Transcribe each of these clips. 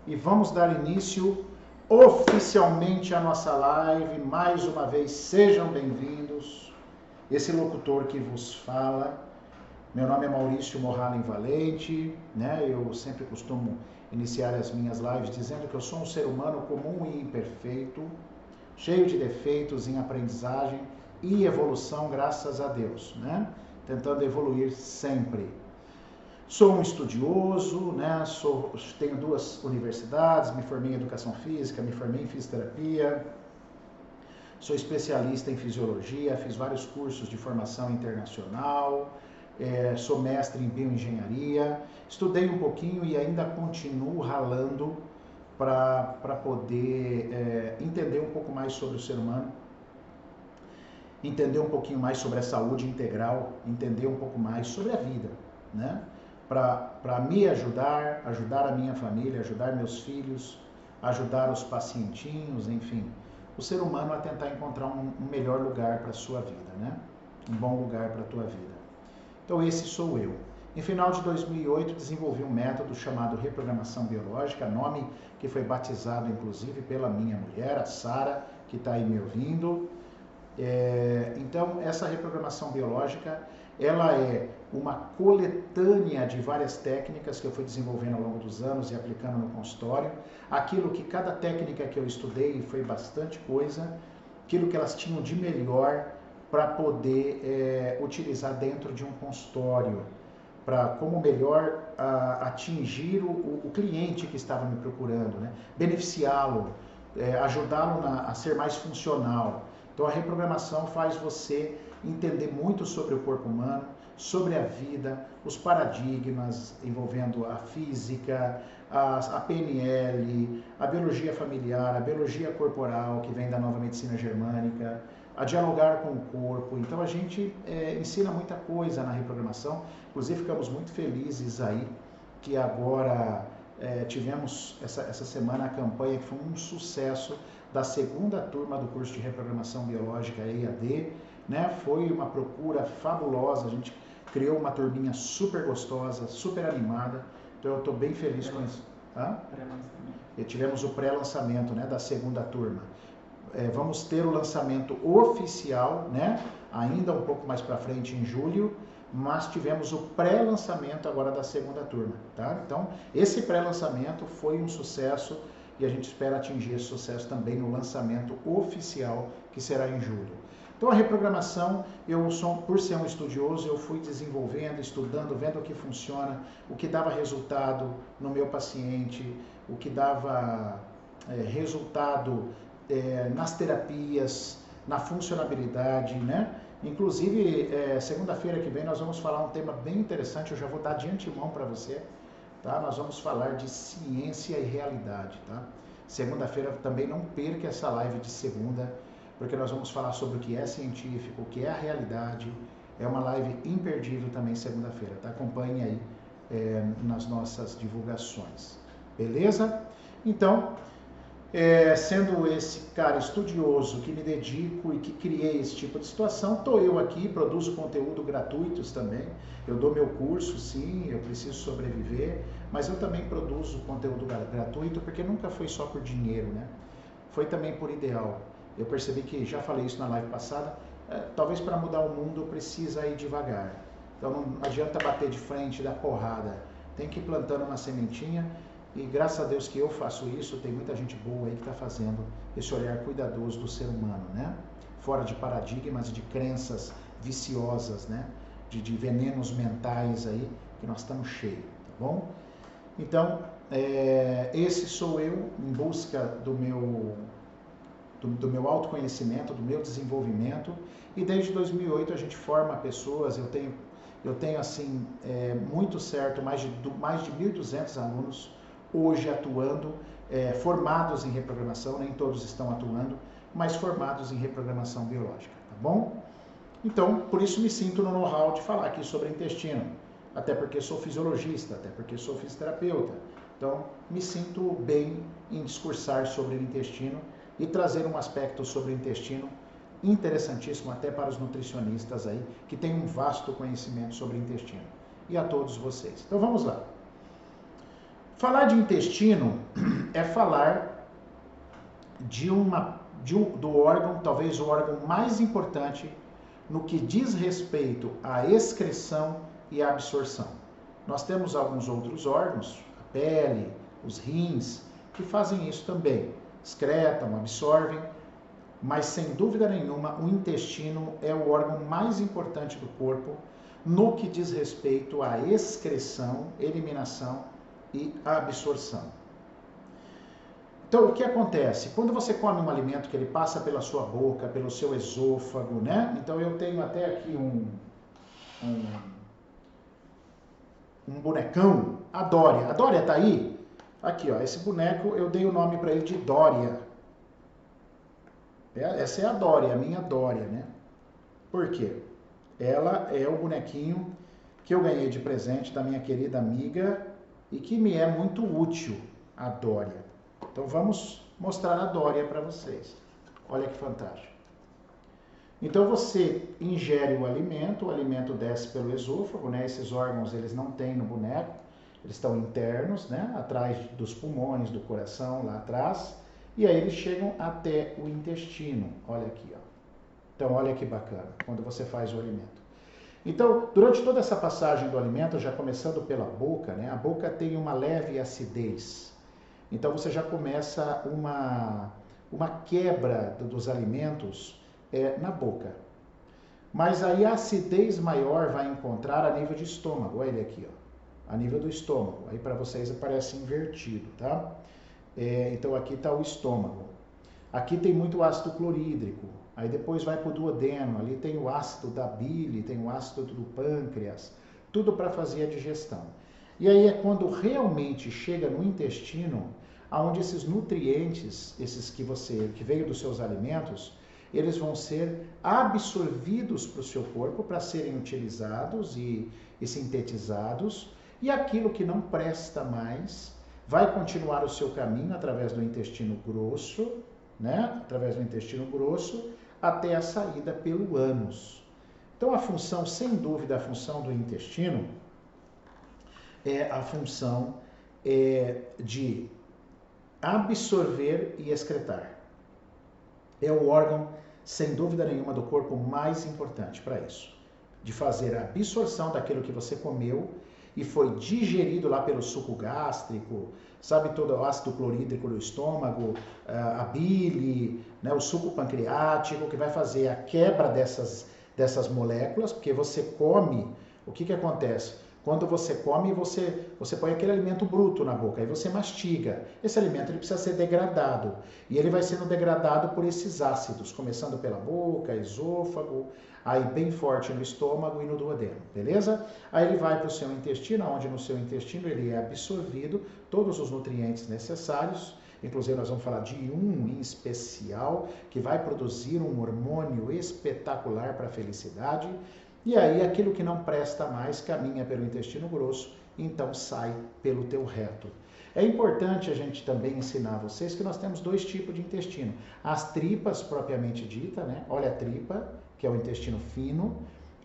e vamos dar início oficialmente à nossa live. Mais uma vez, sejam bem-vindos. Esse locutor que vos fala, meu nome é Maurício Morralen Valente, né? Eu sempre costumo iniciar as minhas lives dizendo que eu sou um ser humano comum e imperfeito, cheio de defeitos em aprendizagem e evolução, graças a Deus, né? Tentando evoluir sempre. Sou um estudioso, né? Tenho 2 universidades, me formei em educação física, me formei em fisioterapia, sou especialista em fisiologia, fiz vários cursos de formação internacional, sou mestre em bioengenharia, estudei um pouquinho e ainda continuo ralando para poder entender um pouco mais sobre o ser humano, entender um pouquinho mais sobre a saúde integral, entender um pouco mais sobre a vida, né? Para me ajudar, ajudar a minha família, ajudar meus filhos, ajudar os pacientinhos, enfim, o ser humano a tentar encontrar um melhor lugar para a sua vida, né? Um bom lugar para a tua vida. Então esse sou eu. Em final de 2008 desenvolvi um método chamado reprogramação biológica, nome que foi batizado inclusive pela minha mulher, a Sara, que está aí me ouvindo. Então essa reprogramação biológica, ela é uma coletânea de várias técnicas que eu fui desenvolvendo ao longo dos anos e aplicando no consultório. Aquilo que cada técnica que eu estudei, foi bastante coisa, aquilo que elas tinham de melhor para poder utilizar dentro de um consultório, para como melhor atingir o cliente que estava me procurando, né? Beneficiá-lo, ajudá-lo a ser mais funcional. Então a reprogramação faz você entender muito sobre o corpo humano, sobre a vida, os paradigmas envolvendo a física, a PNL, a biologia familiar, a biologia corporal, que vem da nova medicina germânica, a dialogar com o corpo. Então a gente ensina muita coisa na reprogramação. Inclusive ficamos muito felizes aí que agora tivemos essa semana a campanha que foi um sucesso da 2ª turma do curso de reprogramação biológica EAD, né? Foi uma procura fabulosa, a gente criou uma turminha super gostosa, super animada, então eu estou bem feliz com isso. E tivemos o pré-lançamento, né, da 2ª turma. Vamos ter o lançamento oficial, né, ainda um pouco mais para frente em julho, mas tivemos o pré-lançamento agora da 2ª turma, tá? Então, esse pré-lançamento foi um sucesso e a gente espera atingir esse sucesso também no lançamento oficial, que será em julho. Então, a reprogramação, por ser um estudioso, eu fui desenvolvendo, estudando, vendo o que funciona, o que dava resultado no meu paciente, o que dava resultado nas terapias, na funcionabilidade, né? Inclusive, segunda-feira que vem nós vamos falar um tema bem interessante, eu já vou dar de antemão para você, tá? Nós vamos falar de ciência e realidade, tá? Segunda-feira também não perca essa live de segunda, porque nós vamos falar sobre o que é científico, o que é a realidade. É uma live imperdível também segunda-feira, tá? Acompanhe aí nas nossas divulgações, beleza? Então, sendo esse cara estudioso que me dedico e que criei esse tipo de situação, estou eu aqui, produzo conteúdo gratuitos também. Eu dou meu curso, sim, eu preciso sobreviver, mas eu também produzo conteúdo gratuito porque nunca foi só por dinheiro, né? Foi também por ideal. Eu percebi que, já falei isso na live passada, talvez para mudar o mundo precisa ir devagar. Então não adianta bater de frente, dar porrada. Tem que ir plantando uma sementinha. E graças a Deus que eu faço isso, tem muita gente boa aí que está fazendo esse olhar cuidadoso do ser humano, né? Fora de paradigmas, de crenças viciosas, né? De venenos mentais aí, que nós estamos cheios, tá bom? Então, esse sou eu em busca do meu autoconhecimento, do meu desenvolvimento. E desde 2008 a gente forma pessoas, eu tenho assim, muito certo, mais de 1.200 alunos hoje atuando, formados em reprogramação, nem todos estão atuando, mas formados em reprogramação biológica, tá bom? Então, por isso me sinto no know-how de falar aqui sobre intestino, até porque sou fisiologista, até porque sou fisioterapeuta. Então, me sinto bem em discursar sobre o intestino e trazer um aspecto sobre o intestino interessantíssimo até para os nutricionistas aí, que têm um vasto conhecimento sobre o intestino. E a todos vocês. Então, vamos lá. Falar de intestino é falar do órgão, talvez o órgão mais importante no que diz respeito à excreção e à absorção. Nós temos alguns outros órgãos, a pele, os rins, que fazem isso também, excretam, absorvem, mas sem dúvida nenhuma o intestino é o órgão mais importante do corpo no que diz respeito à excreção, eliminação e absorção. Então, o que acontece? Quando você come um alimento que ele passa pela sua boca, pelo seu esôfago, né? Então, eu tenho até aqui um bonecão, a Dória. A Dória tá aí? Aqui, ó, esse boneco eu dei o nome para ele de Dória. Essa é a Dória, a minha Dória, né? Por quê? Ela é o bonequinho que eu ganhei de presente da minha querida amiga e que me é muito útil, a Dória. Então vamos mostrar a Dória para vocês. Olha que fantástico. Então você ingere o alimento desce pelo esôfago, né? Esses órgãos eles não têm no boneco, eles estão internos, né? Atrás dos pulmões, do coração, lá atrás. E aí eles chegam até o intestino. Olha aqui, ó. Então olha que bacana, quando você faz o alimento. Então, durante toda essa passagem do alimento, já começando pela boca, né? A boca tem uma leve acidez. Então você já começa uma quebra dos alimentos na boca. Mas aí a acidez maior vai encontrar a nível de estômago. Olha ele aqui, ó, a nível do estômago. Aí para vocês aparece invertido, tá? Então aqui está o estômago. Aqui tem muito ácido clorídrico. Aí depois vai para o duodeno. Ali tem o ácido da bile, tem o ácido do pâncreas. Tudo para fazer a digestão. E aí é quando realmente chega no intestino, onde esses nutrientes, esses que veio dos seus alimentos, eles vão ser absorvidos para o seu corpo para serem utilizados e sintetizados, e aquilo que não presta mais vai continuar o seu caminho através do intestino grosso, né? Através do intestino grosso, até a saída pelo ânus. Então a função, sem dúvida, a função do intestino é a função de absorver e excretar. É o órgão, sem dúvida nenhuma, do corpo mais importante para isso. De fazer a absorção daquilo que você comeu e foi digerido lá pelo suco gástrico, sabe, todo o ácido clorídrico do estômago, a bile, né, o suco pancreático, que vai fazer a quebra dessas moléculas, porque você come, o que acontece? Quando você come, você põe aquele alimento bruto na boca, aí você mastiga. Esse alimento ele precisa ser degradado. E ele vai sendo degradado por esses ácidos, começando pela boca, esôfago, aí bem forte no estômago e no duodeno, beleza? Aí ele vai para o seu intestino, onde no seu intestino ele é absorvido todos os nutrientes necessários. Inclusive nós vamos falar de um em especial, que vai produzir um hormônio espetacular para a felicidade. E aí aquilo que não presta mais caminha pelo intestino grosso, então sai pelo teu reto. É importante a gente também ensinar vocês que nós temos dois tipos de intestino. As tripas propriamente dita, né? Olha a tripa, que é o intestino fino,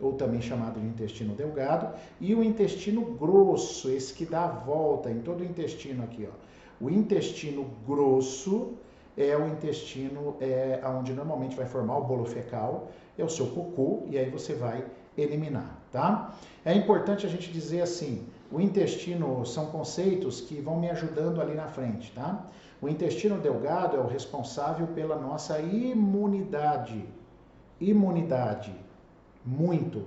ou também chamado de intestino delgado, e o intestino grosso, esse que dá a volta em todo o intestino aqui, ó. O intestino grosso é o intestino onde normalmente vai formar o bolo fecal, é o seu cocô, e aí você vai eliminar, tá? É importante a gente dizer assim, o intestino são conceitos que vão me ajudando ali na frente, tá? O intestino delgado é o responsável pela nossa imunidade, muito,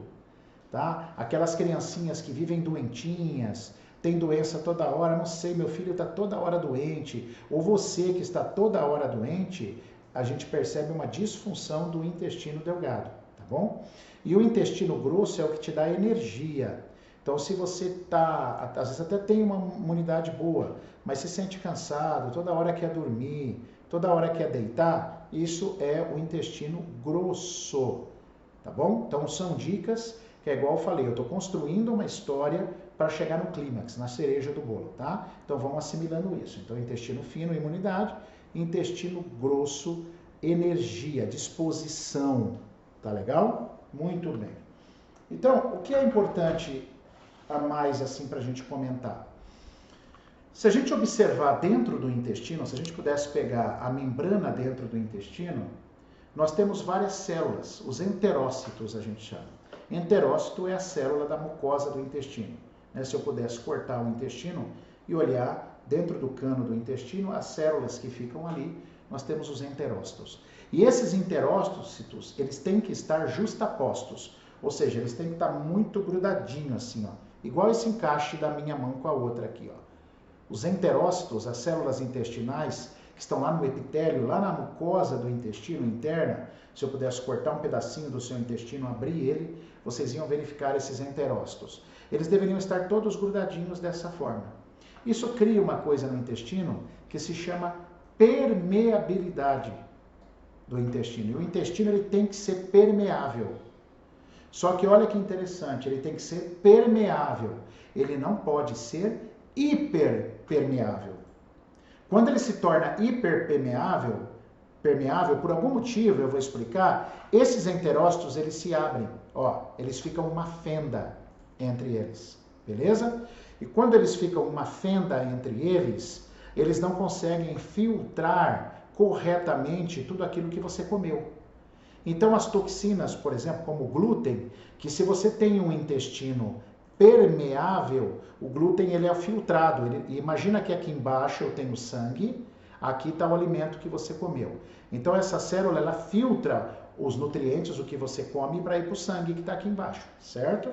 tá? Aquelas criancinhas que vivem doentinhas, tem doença toda hora, não sei, meu filho está toda hora doente, ou você que está toda hora doente, a gente percebe uma disfunção do intestino delgado, tá bom? E o intestino grosso é o que te dá energia. Então, se você tá, às vezes até tem uma imunidade boa, mas se sente cansado, toda hora quer dormir, toda hora quer deitar, isso é o intestino grosso, tá bom? Então, são dicas que é igual eu falei, eu estou construindo uma história para chegar no clímax, na cereja do bolo, tá? Então, vamos assimilando isso. Então, intestino fino, imunidade, intestino grosso, energia, disposição, tá legal? Muito bem. Então, o que é importante a mais assim para a gente comentar? Se a gente observar dentro do intestino, se a gente pudesse pegar a membrana dentro do intestino, nós temos várias células, os enterócitos a gente chama. Enterócito é a célula da mucosa do intestino. Se eu pudesse cortar o intestino e olhar dentro do cano do intestino, as células que ficam ali, nós temos os enterócitos. E esses enterócitos, eles têm que estar justapostos, ou seja, eles têm que estar muito grudadinhos assim, ó, igual esse encaixe da minha mão com a outra aqui, ó. Os enterócitos, as células intestinais, que estão lá no epitélio, lá na mucosa do intestino interna, se eu pudesse cortar um pedacinho do seu intestino, abrir ele, vocês iam verificar esses enterócitos. Eles deveriam estar todos grudadinhos dessa forma. Isso cria uma coisa no intestino que se chama permeabilidade do intestino. E o intestino ele tem que ser permeável. Só que olha que interessante, ele tem que ser permeável. Ele não pode ser hiperpermeável. Quando ele se torna hiperpermeável, por algum motivo, eu vou explicar, esses enterócitos eles se abrem, ó, eles ficam uma fenda entre eles, beleza? E quando eles ficam uma fenda entre eles, eles não conseguem filtrar corretamente tudo aquilo que você comeu. Então as toxinas, por exemplo, como o glúten, que se você tem um intestino permeável, o glúten ele é filtrado. Imagina que aqui embaixo eu tenho sangue, aqui está o alimento que você comeu. Então essa célula ela filtra os nutrientes, o que você come, para ir para o sangue que está aqui embaixo, certo?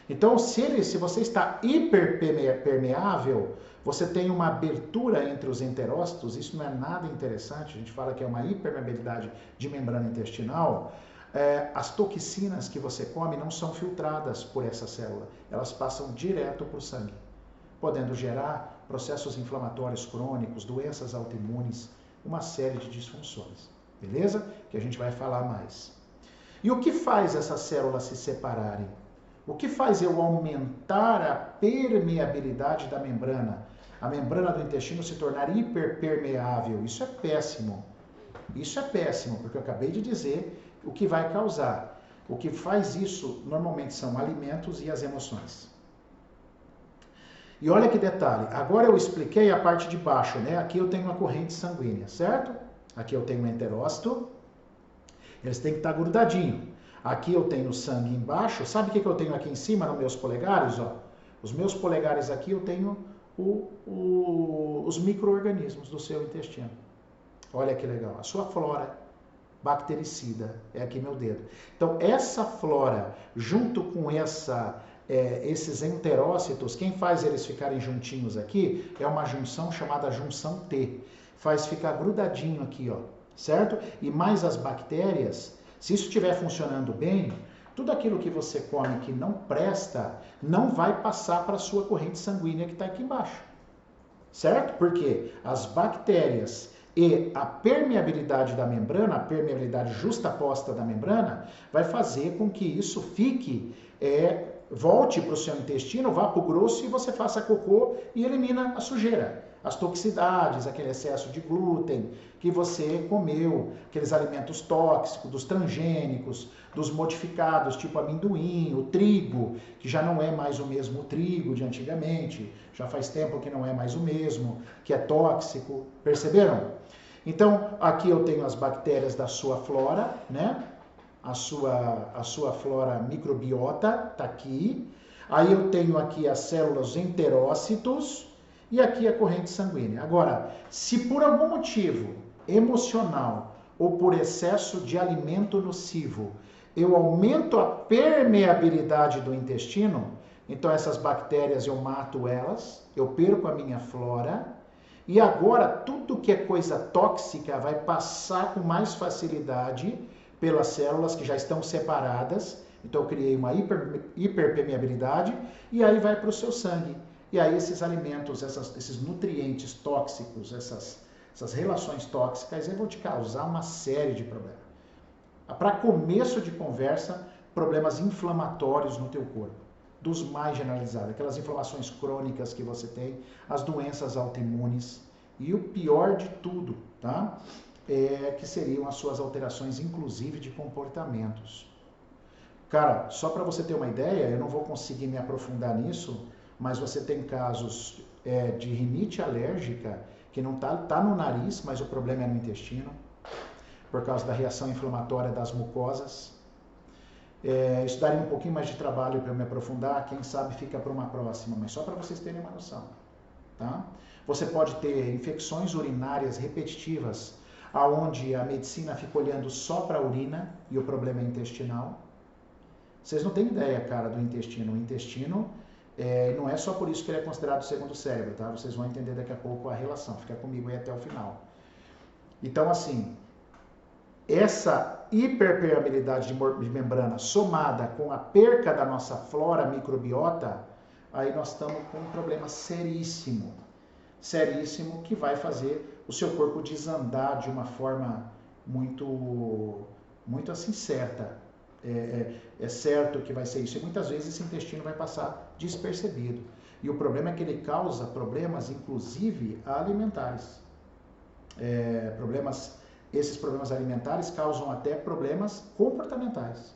Então se você está hiperpermeável, você tem uma abertura entre os enterócitos, isso não é nada interessante, a gente fala que é uma hipermeabilidade de membrana intestinal. As toxinas que você come não são filtradas por essa célula, elas passam direto para o sangue, podendo gerar processos inflamatórios crônicos, doenças autoimunes, uma série de disfunções, beleza? Que a gente vai falar mais. E o que faz essas células se separarem? O que faz eu aumentar a permeabilidade da membrana? A membrana do intestino se tornar hiperpermeável. Isso é péssimo. Isso é péssimo, porque eu acabei de dizer o que vai causar. O que faz isso normalmente são alimentos e as emoções. E olha que detalhe, agora eu expliquei a parte de baixo, né? Aqui eu tenho uma corrente sanguínea, certo? Aqui eu tenho um enterócito, eles têm que estar grudadinhos. Aqui eu tenho sangue embaixo, sabe o que eu tenho aqui em cima nos meus polegares? Ó? Os meus polegares aqui eu tenho os micro-organismos do seu intestino. Olha que legal, a sua flora bactericida, é aqui meu dedo. Então essa flora, junto com esses enterócitos, quem faz eles ficarem juntinhos aqui é uma junção chamada junção T. Faz ficar grudadinho aqui, ó, certo? E mais as bactérias, se isso estiver funcionando bem, tudo aquilo que você come que não presta, não vai passar para a sua corrente sanguínea que está aqui embaixo, certo? Porque as bactérias e a permeabilidade da membrana, a permeabilidade justaposta da membrana, vai fazer com que isso fique, volte para o seu intestino, vá para o grosso e você faça cocô e elimina a sujeira. As toxicidades, aquele excesso de glúten que você comeu, aqueles alimentos tóxicos, dos transgênicos, dos modificados, tipo amendoim, o trigo, que já não é mais o mesmo trigo de antigamente, já faz tempo que não é mais o mesmo, que é tóxico, perceberam? Então, aqui eu tenho as bactérias da sua flora, né? A sua flora microbiota está aqui. Aí eu tenho aqui as células enterócitos e aqui a corrente sanguínea. Agora, se por algum motivo emocional ou por excesso de alimento nocivo, eu aumento a permeabilidade do intestino, então essas bactérias eu mato elas, eu perco a minha flora, e agora tudo que é coisa tóxica vai passar com mais facilidade pelas células que já estão separadas. Então eu criei uma hiperpermeabilidade e aí vai para o seu sangue. E aí esses alimentos, esses nutrientes tóxicos, essas relações tóxicas, vão te causar uma série de problemas. Para começo de conversa, problemas inflamatórios no teu corpo, dos mais generalizados, aquelas inflamações crônicas que você tem, as doenças autoimunes e o pior de tudo, tá? Que seriam as suas alterações, inclusive de comportamentos. Cara, só para você ter uma ideia, eu não vou conseguir me aprofundar nisso, mas você tem casos de rinite alérgica que não tá no nariz, mas o problema é no intestino, por causa da reação inflamatória das mucosas. Isso daria um pouquinho mais de trabalho para eu me aprofundar, quem sabe fica para uma próxima, mas só para vocês terem uma noção. Tá? Você pode ter infecções urinárias repetitivas, aonde a medicina fica olhando só para a urina e o problema é intestinal. Vocês não têm ideia, cara, do intestino. O intestino não é só por isso que ele é considerado o segundo cérebro, tá? Vocês vão entender daqui a pouco a relação. Fica comigo aí até o final. Então, assim, essa hiperpermeabilidade de membrana somada com a perca da nossa flora microbiota, aí nós estamos com um problema seríssimo. Seríssimo, que vai fazer o seu corpo desandar de uma forma muito assim certa. É certo que vai ser isso. E muitas vezes esse intestino vai passar despercebido. E o problema é que ele causa problemas, inclusive, alimentares. Esses problemas alimentares causam até problemas comportamentais.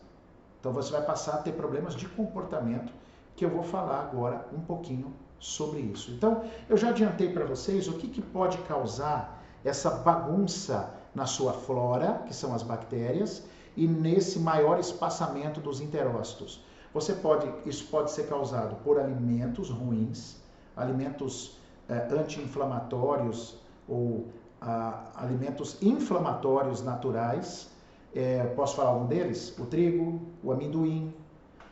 Então você vai passar a ter problemas de comportamento, que eu vou falar agora um pouquinho sobre isso. Então, eu já adiantei para vocês o que pode causar essa bagunça na sua flora, que são as bactérias, e nesse maior espaçamento dos enterócitos. Isso pode ser causado por alimentos ruins, alimentos anti-inflamatórios ou alimentos inflamatórios naturais. Posso falar algum deles? O trigo, o amendoim,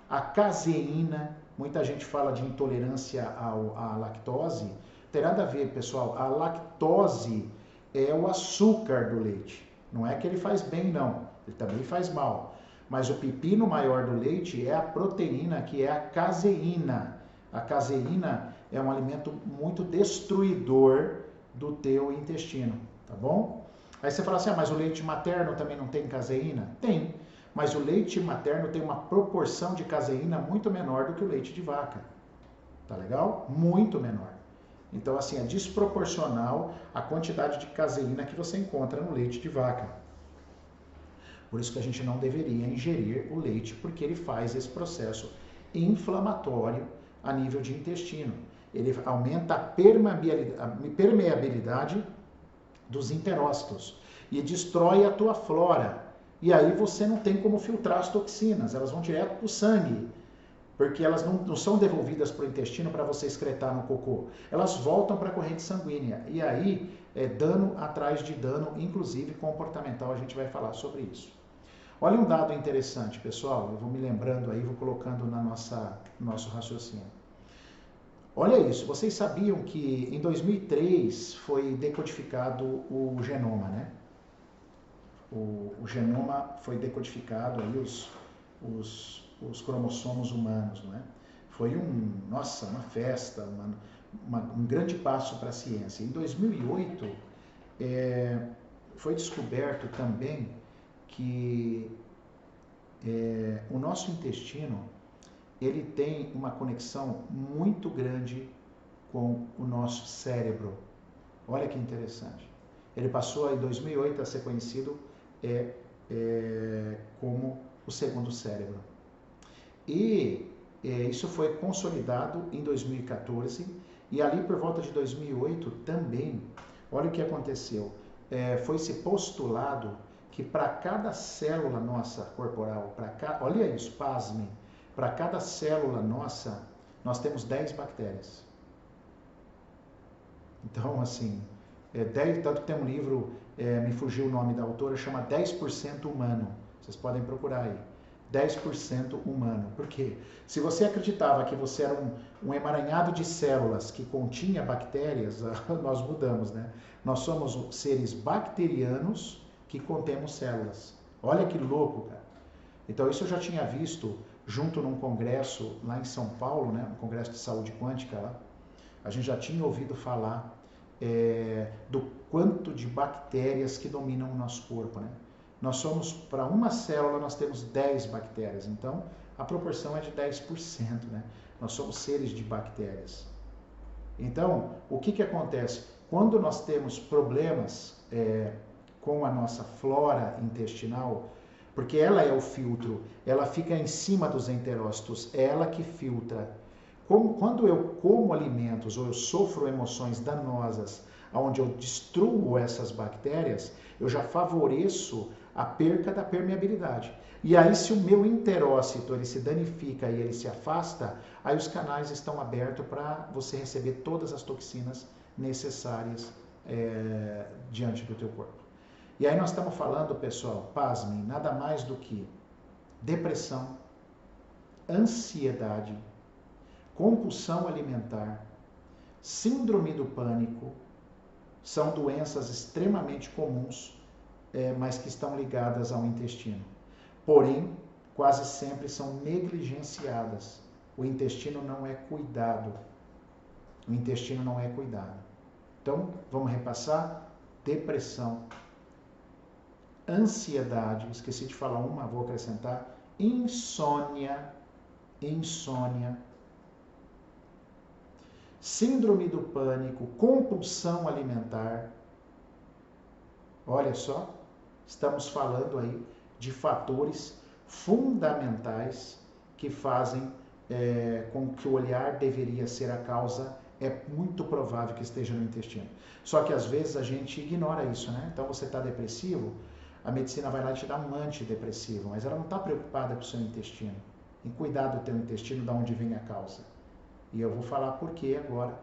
a caseína. Muita gente fala de intolerância à lactose. Tem nada a ver, pessoal. A lactose é o açúcar do leite. Não é que ele faz bem, não. Ele também faz mal. Mas o pepino maior do leite é a proteína, que é a caseína. A caseína é um alimento muito destruidor do teu intestino, tá bom? Aí você fala assim, mas o leite materno também não tem caseína? Tem, mas o leite materno tem uma proporção de caseína muito menor do que o leite de vaca, tá legal? Muito menor. Então, assim, é desproporcional a quantidade de caseína que você encontra no leite de vaca. Por isso que a gente não deveria ingerir o leite, porque ele faz esse processo inflamatório a nível de intestino. Ele aumenta a permeabilidade dos enterócitos e destrói a tua flora. E aí você não tem como filtrar as toxinas, elas vão direto para o sangue, porque elas não são devolvidas para o intestino para você excretar no cocô. Elas voltam para a corrente sanguínea. E aí é dano atrás de dano, inclusive comportamental, a gente vai falar sobre isso. Olha um dado interessante, pessoal, eu vou me lembrando aí, vou colocando no nosso raciocínio. Olha isso, vocês sabiam que em 2003 foi decodificado o genoma, né? O genoma foi decodificado, aí os cromossomos humanos, não é? Foi uma festa, um grande passo para a ciência. Em 2008 foi descoberto também que o nosso intestino ele tem uma conexão muito grande com o nosso cérebro. Olha que interessante. Ele passou em 2008 a ser conhecido como o segundo cérebro. E isso foi consolidado em 2014 e ali por volta de 2008 também, olha o que aconteceu. Foi-se postulado que para cada célula nossa corporal, olha isso, pasmem, para cada célula nossa, nós temos 10 bactérias. Então, assim, tanto que tem um livro, me fugiu o nome da autora, chama 10% humano. Vocês podem procurar aí. 10% humano. Por quê? Se você acreditava que você era um emaranhado de células que continha bactérias, nós mudamos, né? Nós somos seres bacterianos que contemos células. Olha que louco, cara. Então, isso eu já tinha visto junto num congresso lá em São Paulo, né? Um congresso de saúde quântica lá. A gente já tinha ouvido falar do quanto de bactérias que dominam o nosso corpo, né? Nós somos, para uma célula, nós temos 10 bactérias, então a proporção é de 10%, né? Nós somos seres de bactérias. Então, o que acontece? Quando nós temos problemas com a nossa flora intestinal, porque ela é o filtro, ela fica em cima dos enterócitos, ela que filtra. quando eu como alimentos ou eu sofro emoções danosas, onde eu destruo essas bactérias, eu já favoreço a perca da permeabilidade. E aí, se o meu enterócito ele se danifica e ele se afasta, aí os canais estão abertos para você receber todas as toxinas necessárias diante do teu corpo. E aí nós estamos falando, pessoal, pasmem, nada mais do que depressão, ansiedade, compulsão alimentar, síndrome do pânico, são doenças extremamente comuns, mas que estão ligadas ao intestino. Porém, quase sempre são negligenciadas. O intestino não é cuidado. O intestino não é cuidado. Então, vamos repassar: depressão, ansiedade, esqueci de falar uma, vou acrescentar, insônia, síndrome do pânico, compulsão alimentar. Olha só, estamos falando aí de fatores fundamentais que fazem com que o olhar deveria ser a causa. É muito provável que esteja no intestino. Só que às vezes a gente ignora isso, né? Então você está depressivo, a medicina vai lá e te dá um antidepressivo, mas ela não está preocupada com o seu intestino, em cuidar do teu intestino, de onde vem a causa. E eu vou falar por quê agora.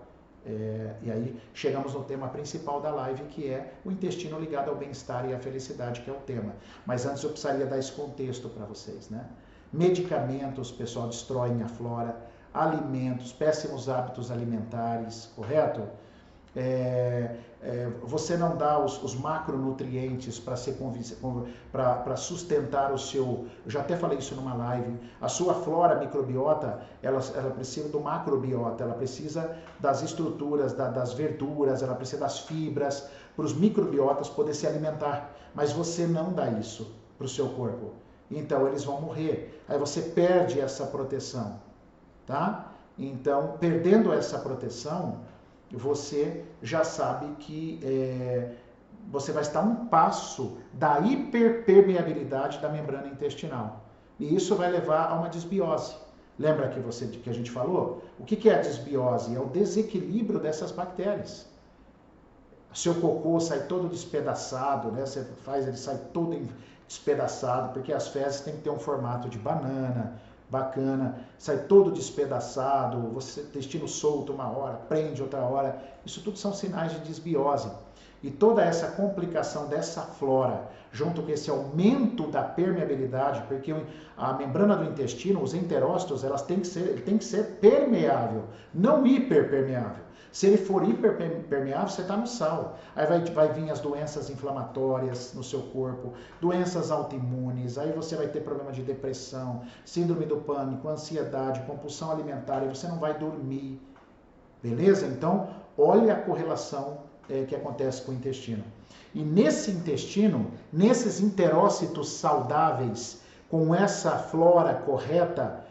E aí chegamos no tema principal da live, que é o intestino ligado ao bem-estar e à felicidade, que é o tema. Mas antes eu precisaria dar esse contexto para vocês, né? Medicamentos, pessoal, destroem a flora. Alimentos, péssimos hábitos alimentares, correto? Você não dá os macronutrientes para sustentar o seu... Eu já até falei isso numa live. A sua flora microbiota, ela precisa do macrobiota, ela precisa das estruturas, das verduras, ela precisa das fibras, para os microbiotas poder se alimentar. Mas você não dá isso para o seu corpo. Então eles vão morrer. Aí você perde essa proteção. Tá? Então, perdendo essa proteção, você já sabe que você vai estar um passo da hiperpermeabilidade da membrana intestinal. E isso vai levar a uma desbiose. Lembra que a gente falou? O que é a desbiose? É o desequilíbrio dessas bactérias. Seu cocô sai todo despedaçado, né? Você faz, ele sai todo despedaçado, porque as fezes têm que ter um formato de banana, bacana, sai todo despedaçado, você intestino solto uma hora, prende outra hora. Isso tudo são sinais de desbiose. E toda essa complicação dessa flora, junto com esse aumento da permeabilidade, porque a membrana do intestino, os enterócitos, elas têm que ser permeável, não hiperpermeável. Se ele for hiperpermeável, você está no sal. Aí vai vir as doenças inflamatórias no seu corpo, doenças autoimunes, aí você vai ter problema de depressão, síndrome do pânico, ansiedade, compulsão alimentar, e você não vai dormir. Beleza? Então, olha a correlação que acontece com o intestino. E nesse intestino, nesses enterócitos saudáveis, com essa flora correta,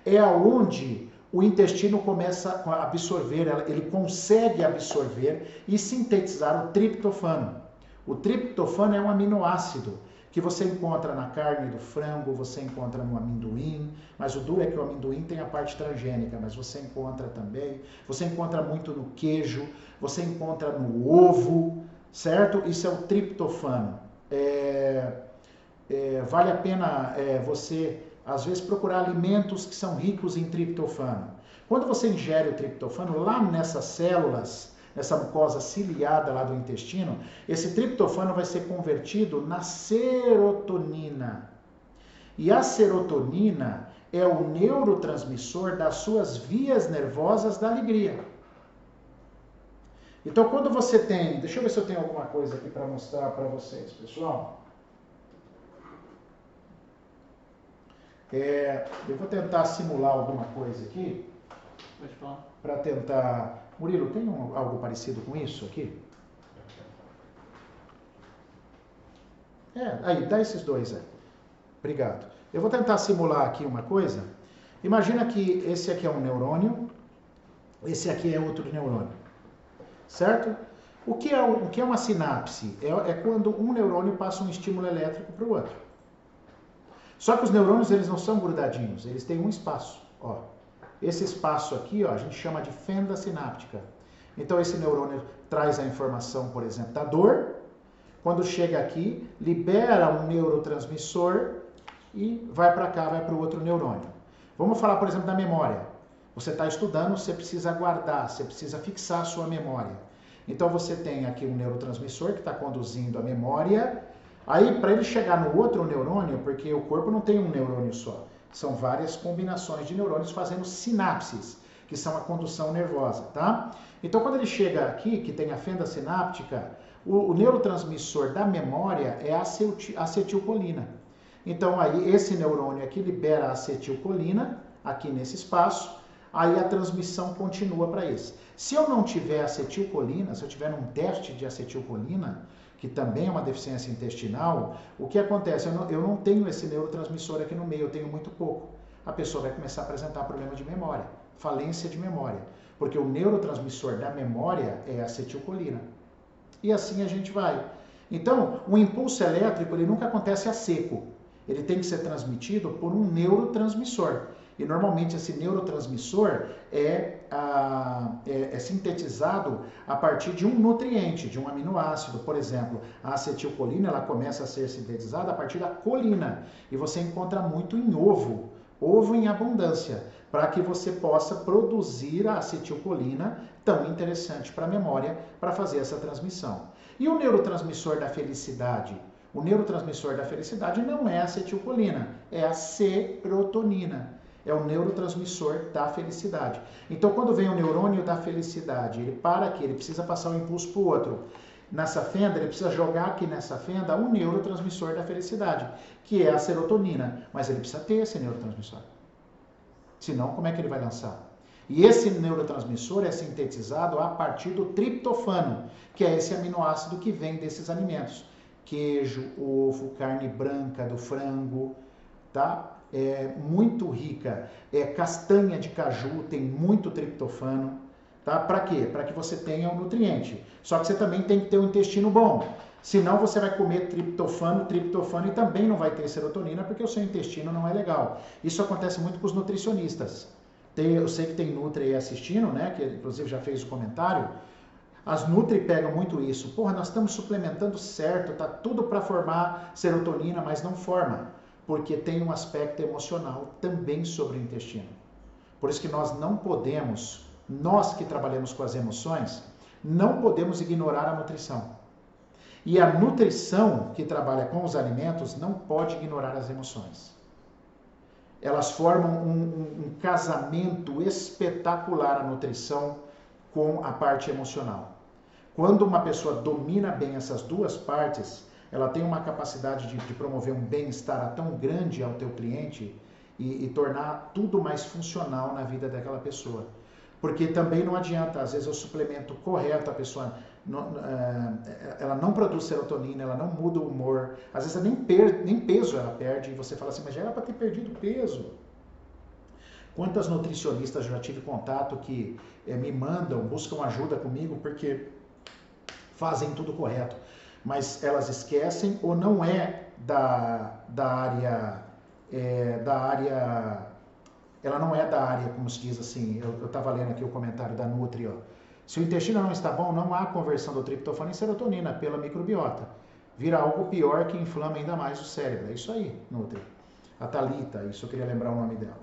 é onde o intestino começa a absorver, ele consegue absorver e sintetizar o triptofano. O triptofano é um aminoácido que você encontra na carne do frango, você encontra no amendoim, mas o duro é que o amendoim tem a parte transgênica, mas você encontra também, você encontra muito no queijo, você encontra no ovo, certo? Isso é o triptofano. Vale a pena você, às vezes, procurar alimentos que são ricos em triptofano. Quando você ingere o triptofano, lá nessas células, nessa mucosa ciliada lá do intestino, esse triptofano vai ser convertido na serotonina. E a serotonina é o neurotransmissor das suas vias nervosas da alegria. Então, quando você tem... Deixa eu ver se eu tenho alguma coisa aqui para mostrar para vocês, pessoal. Eu vou tentar simular alguma coisa aqui. Pode falar. Para tentar... Murilo, tem algo parecido com isso aqui? Aí, dá esses dois aí. Obrigado. Eu vou tentar simular aqui uma coisa. Imagina que esse aqui é um neurônio, esse aqui é outro neurônio. Certo? O que é uma sinapse? É quando um neurônio passa um estímulo elétrico para o outro. Só que os neurônios, eles não são grudadinhos, eles têm um espaço. Ó. Esse espaço aqui, ó, a gente chama de fenda sináptica. Então esse neurônio traz a informação, por exemplo, da dor. Quando chega aqui, libera um neurotransmissor e vai para cá, vai para o outro neurônio. Vamos falar, por exemplo, da memória. Você está estudando, você precisa guardar, você precisa fixar a sua memória. Então você tem aqui um neurotransmissor que está conduzindo a memória. Aí, para ele chegar no outro neurônio, porque o corpo não tem um neurônio só, são várias combinações de neurônios fazendo sinapses, que são a condução nervosa, tá? Então, quando ele chega aqui, que tem a fenda sináptica, o neurotransmissor da memória é a acetilcolina. Então, aí, esse neurônio aqui libera a acetilcolina, aqui nesse espaço, aí a transmissão continua para esse. Se eu não tiver acetilcolina, se eu tiver um déficit de acetilcolina, que também é uma deficiência intestinal, o que acontece? Eu não tenho esse neurotransmissor aqui no meio, eu tenho muito pouco. A pessoa vai começar a apresentar problema de memória, falência de memória, porque o neurotransmissor da memória é a acetilcolina. E assim a gente vai. Então, o impulso elétrico, ele nunca acontece a seco. Ele tem que ser transmitido por um neurotransmissor. E normalmente esse neurotransmissor é sintetizado a partir de um nutriente, de um aminoácido. Por exemplo, a acetilcolina ela começa a ser sintetizada a partir da colina. E você encontra muito em ovo, ovo em abundância, para que você possa produzir a acetilcolina, tão interessante para a memória, para fazer essa transmissão. E o neurotransmissor da felicidade? O neurotransmissor da felicidade não é a acetilcolina, é a serotonina. É o neurotransmissor da felicidade. Então, quando vem o neurônio da felicidade, ele para aqui, ele precisa passar o impulso para o outro. Nessa fenda, ele precisa jogar aqui nessa fenda um neurotransmissor da felicidade, que é a serotonina. Mas ele precisa ter esse neurotransmissor. Senão, como é que ele vai lançar? E esse neurotransmissor é sintetizado a partir do triptofano, que é esse aminoácido que vem desses alimentos. Queijo, ovo, carne branca do frango, tá? É muito rica, castanha de caju tem muito triptofano, tá? Para quê? Para que você tenha um nutriente. Só que você também tem que ter um intestino bom. Senão você vai comer triptofano e também não vai ter serotonina porque o seu intestino não é legal. Isso acontece muito com os nutricionistas. Eu sei que tem Nutri aí assistindo, né? Que inclusive já fez o comentário. As Nutri pegam muito isso. Porra, nós estamos suplementando certo, tá tudo para formar serotonina, mas não forma. Porque tem um aspecto emocional também sobre o intestino. Por isso que nós não podemos, nós que trabalhamos com as emoções, não podemos ignorar a nutrição. E a nutrição que trabalha com os alimentos não pode ignorar as emoções. Elas formam um casamento espetacular, a nutrição com a parte emocional. Quando uma pessoa domina bem essas duas partes, ela tem uma capacidade de promover um bem-estar tão grande ao teu cliente e tornar tudo mais funcional na vida daquela pessoa. Porque também não adianta, às vezes o suplemento correto, a pessoa ela não produz serotonina, ela não muda o humor, às vezes nem peso ela perde, e você fala assim, mas já era para ter perdido peso. Quantas nutricionistas já tive contato que me mandam, buscam ajuda comigo porque fazem tudo correto, mas elas esquecem ou não é ela não é da área, como se diz assim, eu estava lendo aqui o comentário da Nutri, ó. Se o intestino não está bom, não há conversão do triptofano em serotonina pela microbiota. Vira algo pior que inflama ainda mais o cérebro. É isso aí, Nutri. A Thalita, isso eu queria lembrar o nome dela.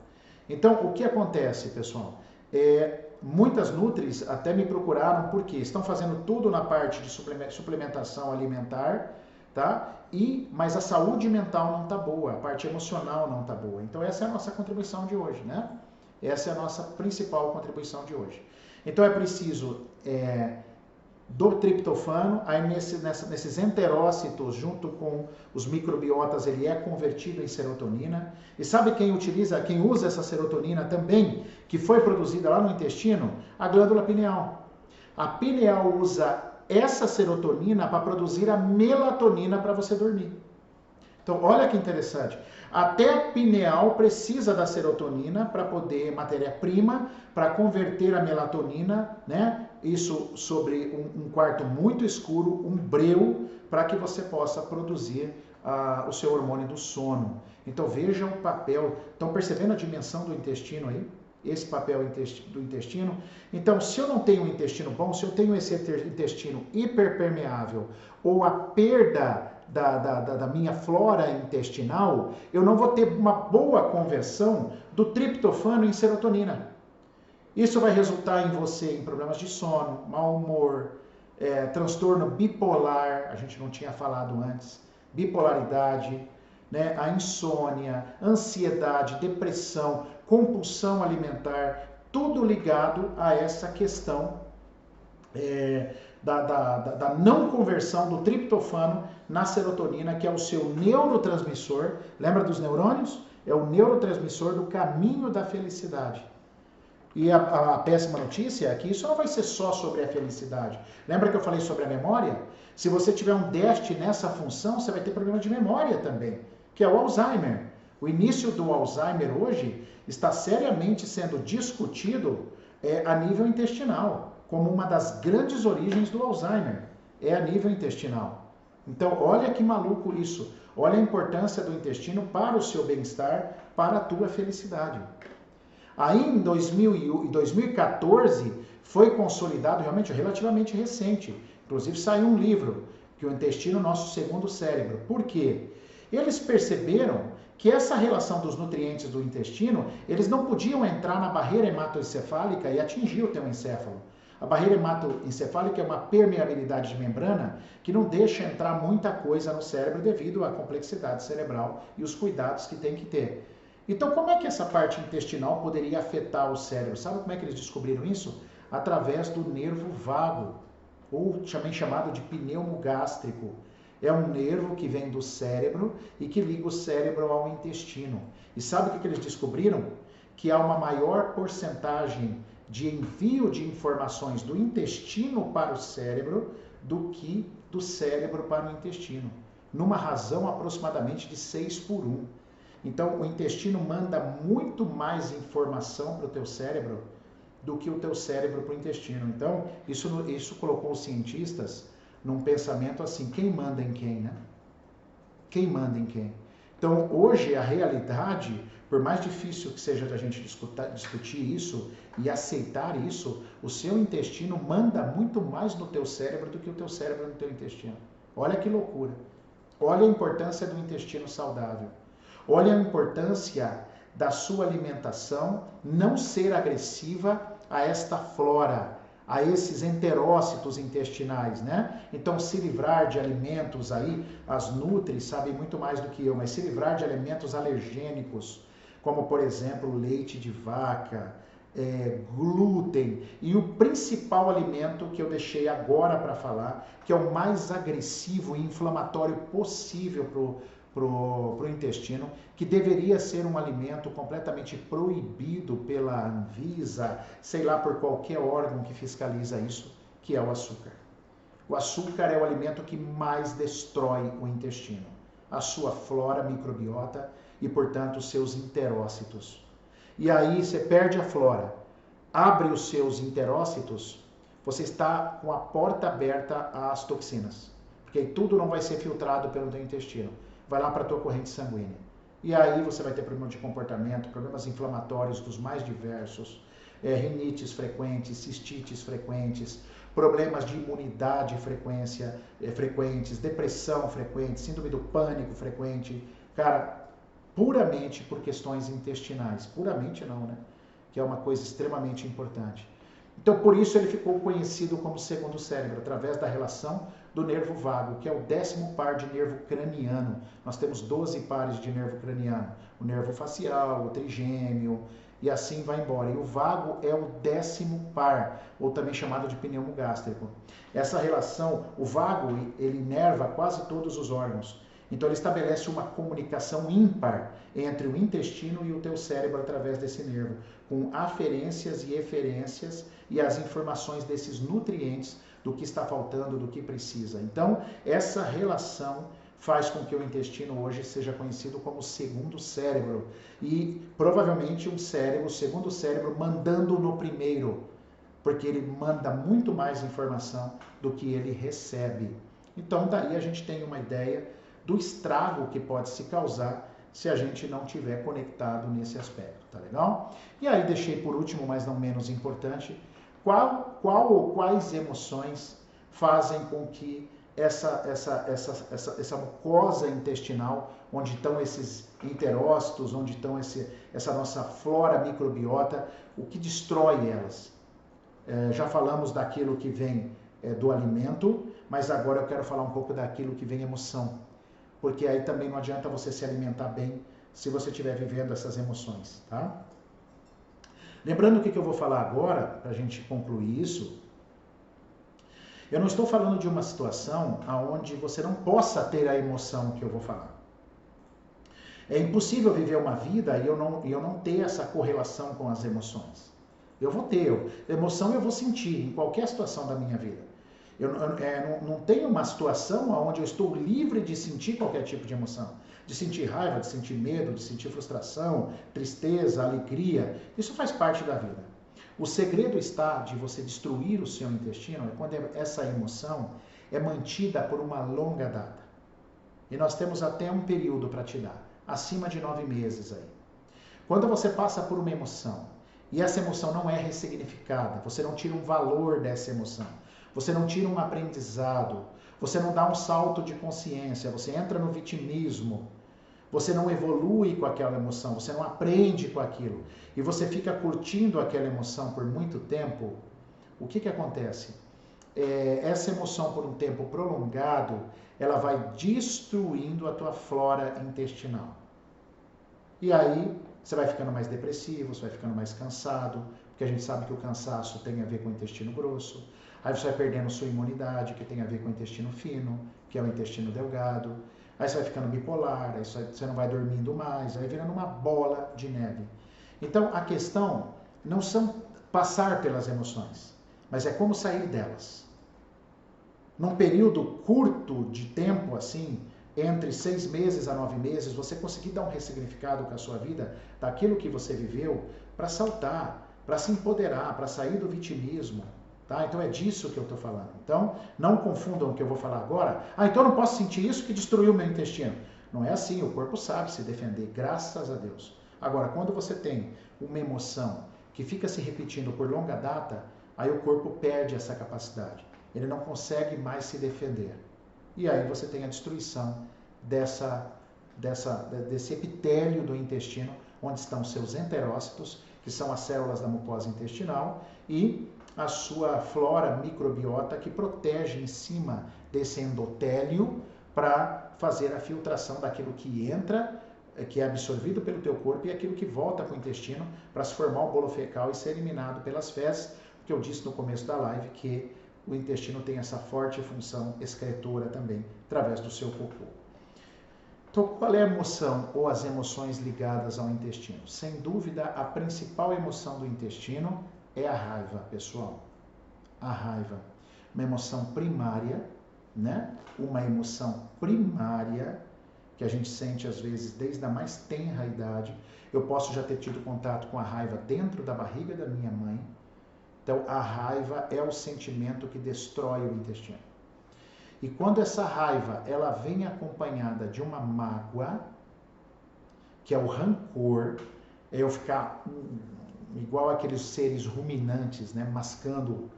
Então, o que acontece, pessoal? Muitas Nutris até me procuraram porque estão fazendo tudo na parte de suplementação alimentar, tá? Mas a saúde mental não está boa, a parte emocional não está boa. Então essa é a nossa contribuição de hoje, né? Essa é a nossa principal contribuição de hoje. Então é preciso do triptofano, aí nesses enterócitos, junto com os microbiotas, ele é convertido em serotonina. E sabe quem usa essa serotonina também, que foi produzida lá no intestino? A glândula pineal. A pineal usa essa serotonina para produzir a melatonina para você dormir. Então, olha que interessante. Até a pineal precisa da serotonina para poder, matéria-prima, para converter a melatonina, né? Isso sobre um quarto muito escuro, um breu, para que você possa produzir o seu hormônio do sono. Então, veja o papel. Estão percebendo a dimensão do intestino aí? esse papel do intestino. Então, se eu não tenho um intestino bom, se eu tenho esse intestino hiperpermeável ou a perda da minha flora intestinal, eu não vou ter uma boa conversão do triptofano em serotonina. Isso vai resultar em você em problemas de sono, mau humor, transtorno bipolar, a gente não tinha falado antes, bipolaridade, né, a insônia, ansiedade, depressão, compulsão alimentar, tudo ligado a essa questão da não conversão do triptofano na serotonina, que é o seu neurotransmissor. Lembra dos neurônios? É o neurotransmissor do caminho da felicidade. E a péssima notícia é que isso não vai ser só sobre a felicidade. Lembra que eu falei sobre a memória? Se você tiver um déficit nessa função, você vai ter problema de memória também, que é o Alzheimer. O início do Alzheimer hoje está seriamente sendo discutido a nível intestinal, como uma das grandes origens do Alzheimer, a nível intestinal. Então, olha que maluco isso. Olha a importância do intestino para o seu bem-estar, para a tua felicidade. Aí em 2014 foi consolidado, realmente relativamente recente, inclusive saiu um livro, que é o intestino, nosso segundo cérebro. Por quê? Eles perceberam que essa relação dos nutrientes do intestino, eles não podiam entrar na barreira hematoencefálica e atingir o teu encéfalo. A barreira hematoencefálica é uma permeabilidade de membrana que não deixa entrar muita coisa no cérebro devido à complexidade cerebral e os cuidados que tem que ter. Então, como é que essa parte intestinal poderia afetar o cérebro? Sabe como é que eles descobriram isso? Através do nervo vago, ou também chamado de pneumo gástrico. É um nervo que vem do cérebro e que liga o cérebro ao intestino. E sabe o que eles descobriram? Que há uma maior porcentagem de envio de informações do intestino para o cérebro do que do cérebro para o intestino, numa razão aproximadamente de 6:1. Então, o intestino manda muito mais informação para o teu cérebro do que o teu cérebro para o intestino. Então, isso colocou os cientistas num pensamento assim, quem manda em quem, né? Quem manda em quem? Então, hoje, a realidade, por mais difícil que seja da gente discutir isso e aceitar isso, o seu intestino manda muito mais no teu cérebro do que o teu cérebro no teu intestino. Olha que loucura. Olha a importância do intestino saudável. Olha a importância da sua alimentação não ser agressiva a esta flora, a esses enterócitos intestinais, né? Então, se livrar de alimentos aí, as nutris sabem muito mais do que eu, mas se livrar de alimentos alergênicos, como, por exemplo, leite de vaca, glúten, e o principal alimento que eu deixei agora para falar, que é o mais agressivo e inflamatório possível para o intestino, que deveria ser um alimento completamente proibido pela Anvisa, sei lá, por qualquer órgão que fiscaliza isso, que é o açúcar. O açúcar é o alimento que mais destrói o intestino, a sua flora microbiota e, portanto, os seus enterócitos. E aí você perde a flora, abre os seus enterócitos, você está com a porta aberta às toxinas, porque aí tudo não vai ser filtrado pelo teu intestino. Vai lá para a tua corrente sanguínea. E aí você vai ter problemas de comportamento, problemas inflamatórios dos mais diversos, rinites frequentes, cistites frequentes, problemas de imunidade frequentes, depressão frequente, síndrome do pânico frequente. Cara, puramente por questões intestinais. Puramente não, né? Que é uma coisa extremamente importante. Então, por isso ele ficou conhecido como segundo cérebro, através da relação do nervo vago, que é o 10º par de nervo craniano. Nós temos 12 pares de nervo craniano. O nervo facial, o trigêmeo, e assim vai embora. E o vago é o 10º par, ou também chamado de pneumo gástrico. Essa relação, o vago, ele inerva quase todos os órgãos. Então ele estabelece uma comunicação ímpar entre o intestino e o teu cérebro através desse nervo, com aferências e eferências e as informações desses nutrientes do que está faltando, do que precisa. Então, essa relação faz com que o intestino hoje seja conhecido como segundo cérebro. E provavelmente um cérebro, o segundo cérebro, mandando no primeiro, porque ele manda muito mais informação do que ele recebe. Então, daí a gente tem uma ideia do estrago que pode se causar se a gente não tiver conectado nesse aspecto, tá legal? E aí deixei por último, mas não menos importante, qual ou quais emoções fazem com que essa mucosa intestinal, onde estão esses enterócitos, onde estão essa nossa flora microbiota, o que destrói elas? Já falamos daquilo que vem do alimento, mas agora eu quero falar um pouco daquilo que vem emoção. Porque aí também não adianta você se alimentar bem se você estiver vivendo essas emoções, tá? Lembrando que eu vou falar agora, para a gente concluir isso, eu não estou falando de uma situação onde você não possa ter a emoção que eu vou falar. É impossível viver uma vida e eu não ter essa correlação com as emoções. Eu vou ter, emoção eu vou sentir em qualquer situação da minha vida. Eu não tenho uma situação onde eu estou livre de sentir qualquer tipo de emoção. De sentir raiva, de sentir medo, de sentir frustração, tristeza, alegria. Isso faz parte da vida. O segredo está de você destruir o seu intestino é quando essa emoção é mantida por uma longa data. E nós temos até um período para te dar, acima de 9 meses aí. Quando você passa por uma emoção e essa emoção não é ressignificada, você não tira um valor dessa emoção, você não tira um aprendizado, você não dá um salto de consciência, você entra no vitimismo, você não evolui com aquela emoção, você não aprende com aquilo e você fica curtindo aquela emoção por muito tempo, o que acontece? Essa emoção por um tempo prolongado, ela vai destruindo a tua flora intestinal. E aí você vai ficando mais depressivo, você vai ficando mais cansado, porque a gente sabe que o cansaço tem a ver com o intestino grosso. Aí você vai perdendo sua imunidade, que tem a ver com o intestino fino, que é o intestino delgado. Aí você vai ficando bipolar, aí você não vai dormindo mais, aí virando uma bola de neve. Então a questão não são passar pelas emoções, mas é como sair delas. Num período curto de tempo, assim, entre 6 meses a 9 meses, você conseguir dar um ressignificado com a sua vida, daquilo que você viveu, para saltar, para se empoderar, para sair do vitimismo. Tá? Então é disso que eu estou falando. Então, não confundam o que eu vou falar agora. Então eu não posso sentir isso que destruiu meu intestino. Não é assim, o corpo sabe se defender, graças a Deus. Agora, quando você tem uma emoção que fica se repetindo por longa data, aí o corpo perde essa capacidade. Ele não consegue mais se defender. E aí você tem a destruição desse epitélio do intestino, onde estão seus enterócitos, que são as células da mucosa intestinal, e a sua flora microbiota que protege em cima desse endotélio para fazer a filtração daquilo que entra, que é absorvido pelo teu corpo, e aquilo que volta para o intestino para se formar o bolo fecal e ser eliminado pelas fezes, porque eu disse no começo da live que o intestino tem essa forte função excretora também, através do seu cocô. Então, qual é a emoção ou as emoções ligadas ao intestino? Sem dúvida, a principal emoção do intestino é a raiva, pessoal. A raiva. Uma emoção primária, né? Uma emoção primária que a gente sente às vezes desde a mais tenra idade. Eu posso já ter tido contato com a raiva dentro da barriga da minha mãe. Então, a raiva é o sentimento que destrói o intestino. E quando essa raiva ela vem acompanhada de uma mágoa, que é o rancor, é eu ficar igual aqueles seres ruminantes, né, mascando.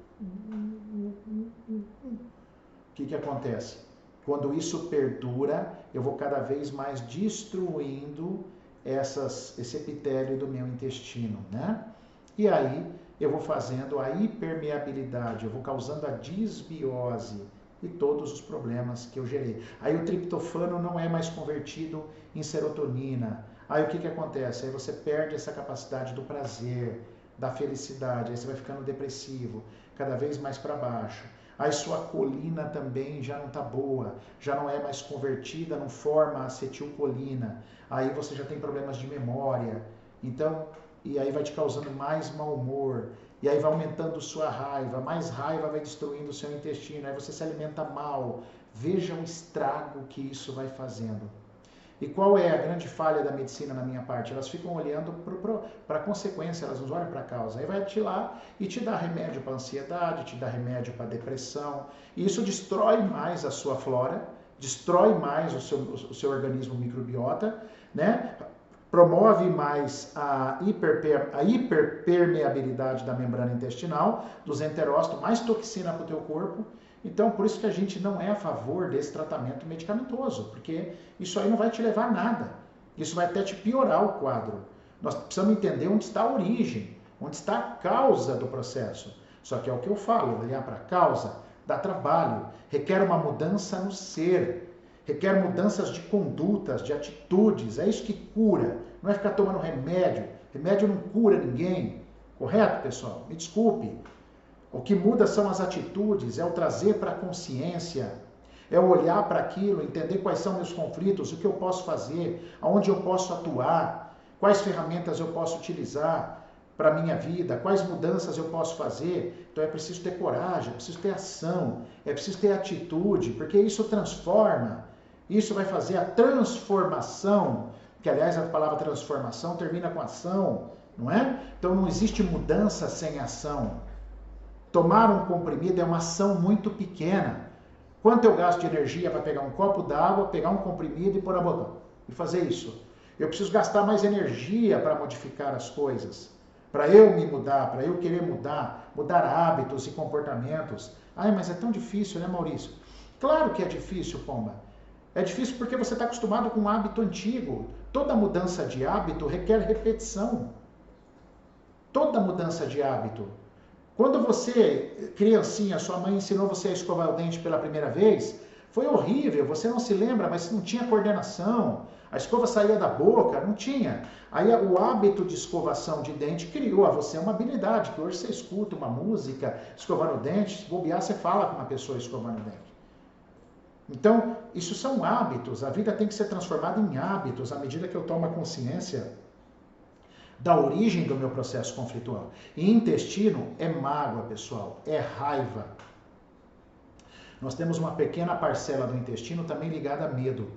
O que acontece? Quando isso perdura, eu vou cada vez mais destruindo esse epitélio do meu intestino, né? E aí eu vou fazendo a hipermeabilidade, eu vou causando a disbiose e todos os problemas que eu gerei. Aí o triptofano não é mais convertido em serotonina. Aí o que acontece? Aí você perde essa capacidade do prazer, da felicidade, aí você vai ficando depressivo, cada vez mais para baixo. Aí sua colina também já não está boa, já não é mais convertida, não forma acetilcolina. Aí você já tem problemas de memória. Então, e aí vai te causando mais mau humor, e aí vai aumentando sua raiva, mais raiva vai destruindo o seu intestino, aí você se alimenta mal. Veja o estrago que isso vai fazendo. E qual é a grande falha da medicina na minha parte? Elas ficam olhando para a consequência, elas não olham para a causa. Aí vai te lá e te dá remédio para ansiedade, te dá remédio para depressão. E isso destrói mais a sua flora destrói mais o seu organismo microbiota, né? Promove mais a hiperpermeabilidade da membrana intestinal, dos enterócitos, mais toxina para o teu corpo. Então, por isso que a gente não é a favor desse tratamento medicamentoso, porque isso aí não vai te levar a nada. Isso vai até te piorar o quadro. Nós precisamos entender onde está a origem, onde está a causa do processo. Só que é o que eu falo, olhar para a causa dá trabalho, requer uma mudança no ser, requer mudanças de condutas, de atitudes, é isso que cura. Não é ficar tomando remédio. Remédio não cura ninguém. Correto, pessoal? Me desculpe. O que muda são as atitudes, é o trazer para a consciência, é o olhar para aquilo, entender quais são meus conflitos, o que eu posso fazer, aonde eu posso atuar, quais ferramentas eu posso utilizar para a minha vida, quais mudanças eu posso fazer. Então é preciso ter coragem, é preciso ter ação, é preciso ter atitude, porque isso transforma. Isso vai fazer a transformação, que aliás a palavra transformação termina com ação, não é? Então não existe mudança sem ação. Tomar um comprimido é uma ação muito pequena. Quanto eu gasto de energia para pegar um copo d'água, pegar um comprimido e pôr na boca e fazer isso? Eu preciso gastar mais energia para modificar as coisas, para eu me mudar, para eu querer mudar hábitos e comportamentos. Ai, mas é tão difícil, né, Maurício? Claro que é difícil, Pomba. É difícil porque você está acostumado com um hábito antigo. Toda mudança de hábito requer repetição. Toda mudança de hábito. Quando você, criancinha, sua mãe ensinou você a escovar o dente pela primeira vez, foi horrível, você não se lembra, mas não tinha coordenação. A escova saía da boca, não tinha. Aí o hábito de escovação de dente criou a você uma habilidade, que hoje você escuta uma música escovando o dente, se bobear, você fala com uma pessoa escovando o dente. Então, isso são hábitos, a vida tem que ser transformada em hábitos à medida que eu tomo a consciência da origem do meu processo conflitual. E intestino é mágoa, pessoal, é raiva. Nós temos uma pequena parcela do intestino também ligada a medo.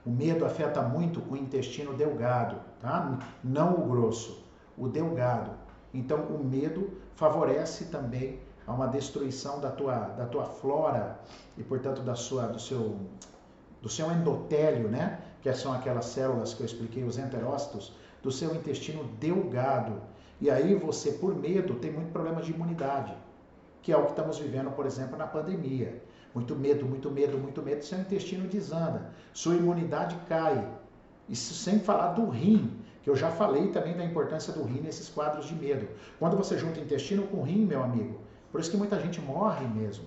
O medo afeta muito o intestino delgado, tá? Não o grosso, o delgado. Então, o medo favorece também a uma destruição da tua flora e, portanto, do seu endotélio, né? Que são aquelas células que eu expliquei, os enterócitos, do seu intestino delgado. E aí você, por medo, tem muito problema de imunidade, que é o que estamos vivendo, por exemplo, na pandemia. Muito medo, seu intestino desanda, sua imunidade cai. Isso sem falar do rim, que eu já falei também da importância do rim nesses quadros de medo. Quando você junta intestino com rim, meu amigo, por isso que muita gente morre mesmo.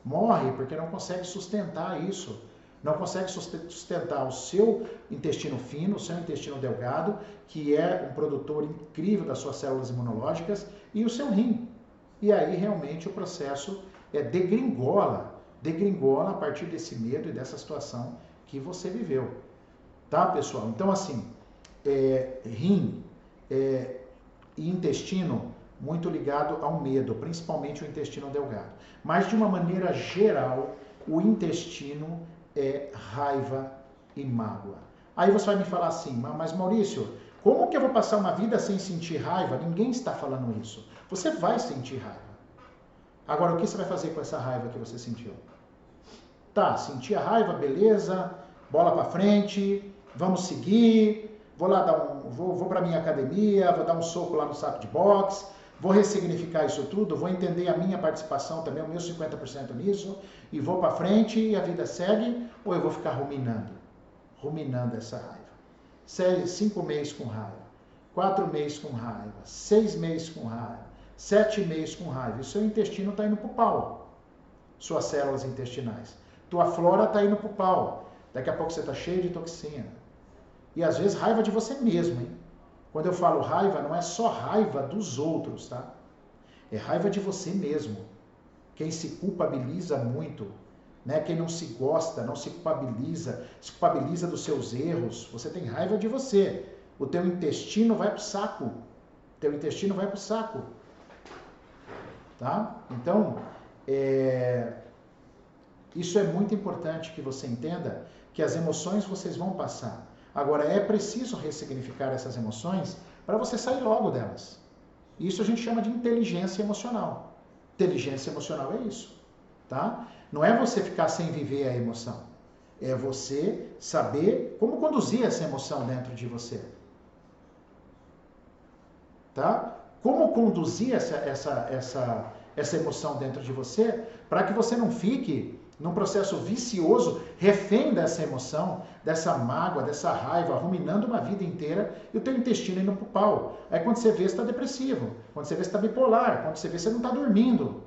Morre porque não consegue sustentar isso. Não consegue sustentar o seu intestino fino, o seu intestino delgado, que é um produtor incrível das suas células imunológicas, e o seu rim. E aí realmente o processo degringola a partir desse medo e dessa situação que você viveu. Tá, pessoal? Então, assim, rim e intestino muito ligado ao medo, principalmente o intestino delgado. Mas, de uma maneira geral, o intestino é raiva e mágoa. Aí você vai me falar assim, mas Maurício, como que eu vou passar uma vida sem sentir raiva? Ninguém está falando isso. Você vai sentir raiva. Agora, o que você vai fazer com essa raiva que você sentiu? Tá, senti a raiva, beleza, bola pra frente, vamos seguir, vou pra minha academia, vou dar um soco lá no saco de boxe, vou ressignificar isso tudo, vou entender a minha participação também, o meu 50% nisso, e vou pra frente e a vida segue, ou eu vou ficar ruminando essa raiva. 5 meses com raiva, 4 meses com raiva, 6 meses com raiva, 7 meses com raiva, e seu intestino está indo pro pau, suas células intestinais. Tua flora está indo pro pau. Daqui a pouco você está cheio de toxina. E às vezes raiva de você mesmo, hein? Quando eu falo raiva, não é só raiva dos outros, tá? É raiva de você mesmo. Quem se culpabiliza muito, né? Quem não se gosta, não se culpabiliza dos seus erros. Você tem raiva de você. O teu intestino vai pro saco. Tá? Então, isso é muito importante que você entenda que as emoções vocês vão passar. Agora, é preciso ressignificar essas emoções para você sair logo delas. Isso a gente chama de inteligência emocional. Inteligência emocional é isso. tá? Não é você ficar sem viver a emoção. É você saber como conduzir essa emoção dentro de você. Tá? Como conduzir essa emoção dentro de você para que você não fique num processo vicioso, refém dessa emoção, dessa mágoa, dessa raiva, ruminando uma vida inteira e o teu intestino indo pro pau. Aí quando você vê, você está depressivo, quando você vê, você está bipolar, quando você vê, você não está dormindo.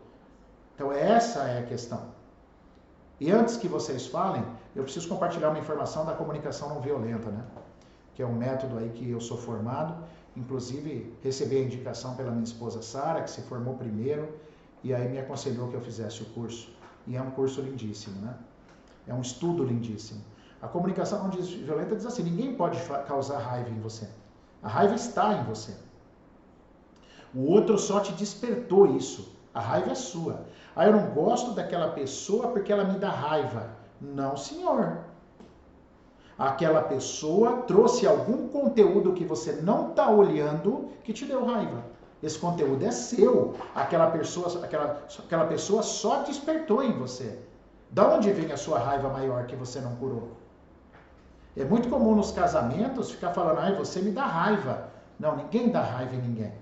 Então essa é a questão. E antes que vocês falem, eu preciso compartilhar uma informação da comunicação não violenta, né? Que é um método aí que eu sou formado, inclusive recebi a indicação pela minha esposa Sara, que se formou primeiro, e aí me aconselhou que eu fizesse o curso. E é um curso lindíssimo, né? É um estudo lindíssimo. A comunicação não violenta diz assim, ninguém pode causar raiva em você. A raiva está em você. O outro só te despertou isso. A raiva é sua. Ah, eu não gosto daquela pessoa porque ela me dá raiva. Não, senhor. Aquela pessoa trouxe algum conteúdo que você não está olhando que te deu raiva. Esse conteúdo é seu. Aquela pessoa só despertou em você. Da onde vem a sua raiva maior que você não curou? É muito comum nos casamentos ficar falando, ai, você me dá raiva. Não, ninguém dá raiva em ninguém.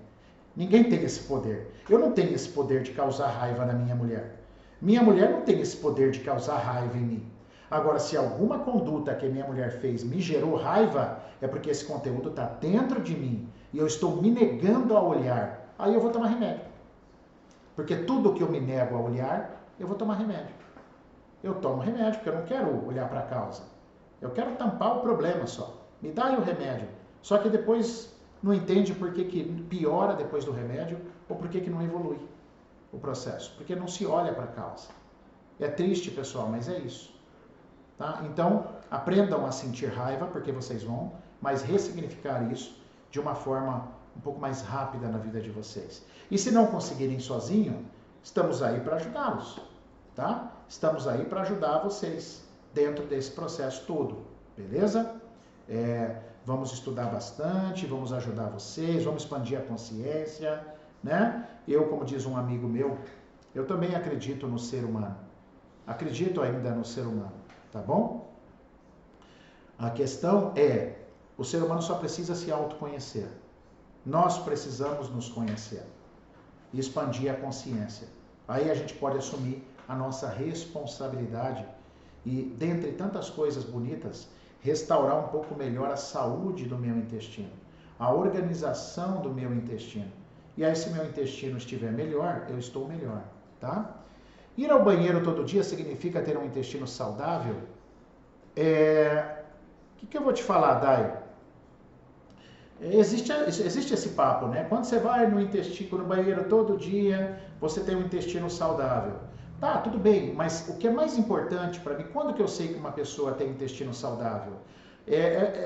Ninguém tem esse poder. Eu não tenho esse poder de causar raiva na minha mulher. Minha mulher não tem esse poder de causar raiva em mim. Agora, se alguma conduta que a minha mulher fez me gerou raiva, é porque esse conteúdo está dentro de mim e eu estou me negando a olhar. Aí eu vou tomar remédio. Porque tudo que eu me nego a olhar, eu vou tomar remédio. Eu tomo remédio porque eu não quero olhar para a causa. Eu quero tampar o problema só. Me dá aí o remédio. Só que depois não entende por que piora depois do remédio ou por que não evolui o processo. Porque não se olha para a causa. É triste, pessoal, mas é isso. Tá? Então, aprendam a sentir raiva, porque vocês vão, mas ressignificar isso de uma forma um pouco mais rápida na vida de vocês. E se não conseguirem sozinho, estamos aí para ajudá-los. Tá? Estamos aí para ajudar vocês dentro desse processo todo, beleza? Vamos estudar bastante, vamos ajudar vocês, vamos expandir a consciência, né? Eu, como diz um amigo meu, eu também acredito no ser humano. Acredito ainda no ser humano, tá bom? A questão é, o ser humano só precisa se autoconhecer. Nós precisamos nos conhecer e expandir a consciência. Aí a gente pode assumir a nossa responsabilidade e, dentre tantas coisas bonitas, restaurar um pouco melhor a saúde do meu intestino, a organização do meu intestino. E aí, se meu intestino estiver melhor, eu estou melhor, tá? Ir ao banheiro todo dia significa ter um intestino saudável? O que eu vou te falar, Dai? Existe esse papo, né? Quando você vai no banheiro todo dia, você tem um intestino saudável. Tá, tudo bem, mas o que é mais importante para mim, quando que eu sei que uma pessoa tem intestino saudável?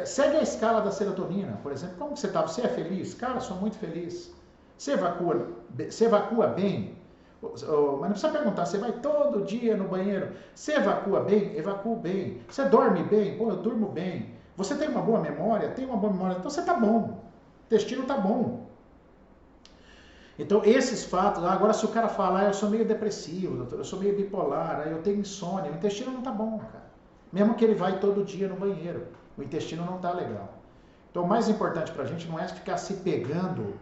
Segue a escala da serotonina, por exemplo. Como que você está? Você é feliz? Cara, sou muito feliz. Você evacua bem? Mas não precisa perguntar, você vai todo dia no banheiro, você evacua bem? Evacuo bem. Você dorme bem? Pô, eu durmo bem. Você tem uma boa memória? Tem uma boa memória. Então você tá bom. O intestino tá bom. Então esses fatos, agora se o cara falar, eu sou meio depressivo, doutor, eu sou meio bipolar, eu tenho insônia, o intestino não tá bom, cara. Mesmo que ele vai todo dia no banheiro, o intestino não tá legal. Então o mais importante pra gente não é ficar se pegando,